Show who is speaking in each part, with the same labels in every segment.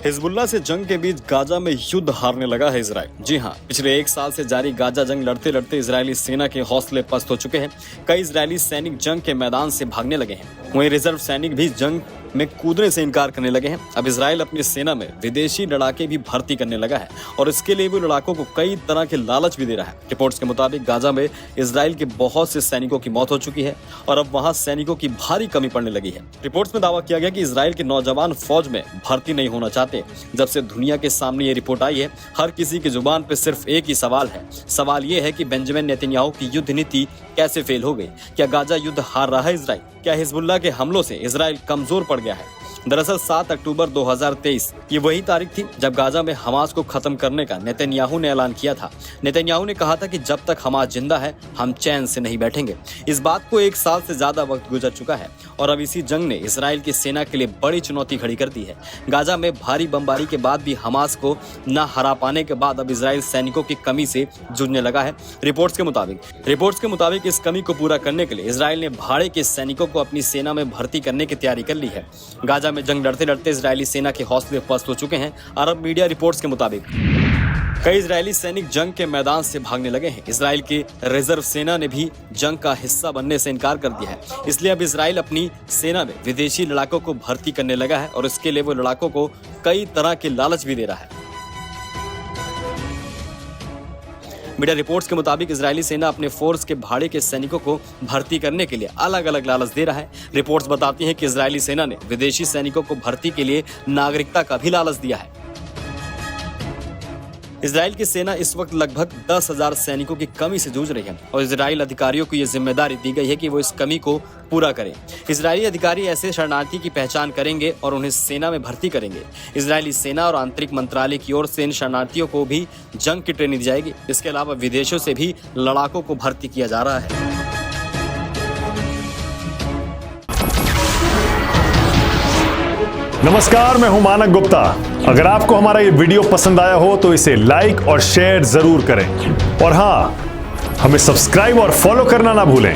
Speaker 1: Hezbollah से जंग के बीच गाजा में युद्ध हारने लगा है इजराइल। जी हां, पिछले 1 साल से जारी गाजा जंग लड़ते लड़ते इजरायली सेना के हौसले पस्त हो चुके हैं। कई इजरायली सैनिक जंग के मैदान से भागने लगे हैं। वहीं रिजर्व सैनिक भी जंग में कूदने से इनकार करने लगे हैं। अब इजराइल अपनी सेना में विदेशी लड़ाके भी भर्ती करने लगा है और इसके लिए भी लड़ाकों को कई तरह के लालच भी दे रहा है। रिपोर्ट्स के मुताबिक गाजा में इजराइल के बहुत से सैनिकों की मौत हो चुकी है और अब वहां सैनिकों की भारी कमी पड़ने लगी है। रिपोर्ट्स में दावा किया गया कि इजराइल के नौजवान फौज में भर्ती नहीं होना चाहते। जब से दुनिया के सामने ये रिपोर्ट आई है, हर किसी की जुबान पे सिर्फ एक ही सवाल है। सवाल ये है कि बेंजामिन नेतन्याहू की युद्ध नीति कैसे फेल हो गई? क्या गाजा युद्ध हार रहा है इजराइल? क्या हिजबुल्लाह के हमलों से इजराइल कमजोर पड़ गया है? दरअसल 7 अक्टूबर 2023 ये वही तारीख थी जब गाजा में हमास को खत्म करने का नेतन्याहू ने ऐलान किया था। नेतन्याहू ने कहा था कि जब तक हमास जिंदा है हम चैन से नहीं बैठेंगे। इस बात को 1 साल से ज्यादा वक्त गुजर चुका है और अब इसी जंग ने इसराइल की सेना के लिए बड़ी चुनौती खड़ी कर दी है। गाजा में भारी बमबारी के बाद भी हमास को न हरा पाने के बाद अब इसराइल सैनिकों की कमी से जूझने लगा है। रिपोर्ट्स के मुताबिक इस कमी को पूरा करने के लिए इसराइल ने भाड़े के सैनिकों को अपनी सेना में भर्ती करने की तैयारी कर ली है। गाजा में जंग लड़ते लड़ते इजरायली सेना के हौसले पस्त हो चुके हैं। अरब मीडिया रिपोर्ट्स के मुताबिक कई इजरायली सैनिक जंग के मैदान से भागने लगे हैं। इसराइल की रिजर्व सेना ने भी जंग का हिस्सा बनने से इनकार कर दिया है। इसलिए अब इसराइल अपनी सेना में विदेशी लड़ाकों को भर्ती करने लगा है और इसके लिए वो लड़ाकों को कई तरह के लालच भी दे रहा है। मीडिया रिपोर्ट्स के मुताबिक इजरायली सेना अपने फोर्स के भाड़े के सैनिकों को भर्ती करने के लिए अलग अलग लालच दे रहा है। रिपोर्ट्स बताती हैं कि इजरायली सेना ने विदेशी सैनिकों को भर्ती के लिए नागरिकता का भी लालच दिया है। इजराइल की सेना इस वक्त लगभग 10,000 सैनिकों की कमी से जूझ रही है और इजराइल अधिकारियों को यह जिम्मेदारी दी गई है कि वो इस कमी को पूरा करें। इजरायली अधिकारी ऐसे शरणार्थी की पहचान करेंगे और उन्हें सेना में भर्ती करेंगे। इजरायली सेना और आंतरिक मंत्रालय की ओर से इन शरणार्थियों को भी जंग की ट्रेनिंग दी जाएगी। इसके अलावा विदेशों से भी लड़ाकों को भर्ती किया जा रहा है।
Speaker 2: नमस्कार, मैं हूं मानक गुप्ता। अगर आपको हमारा ये वीडियो पसंद आया हो तो इसे लाइक और शेयर जरूर करें और हाँ, हमें सब्सक्राइब और फॉलो करना ना भूलें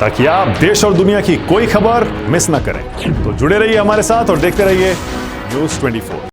Speaker 2: ताकि आप देश और दुनिया की कोई खबर मिस ना करें। तो जुड़े रहिए हमारे साथ और देखते रहिए News 24।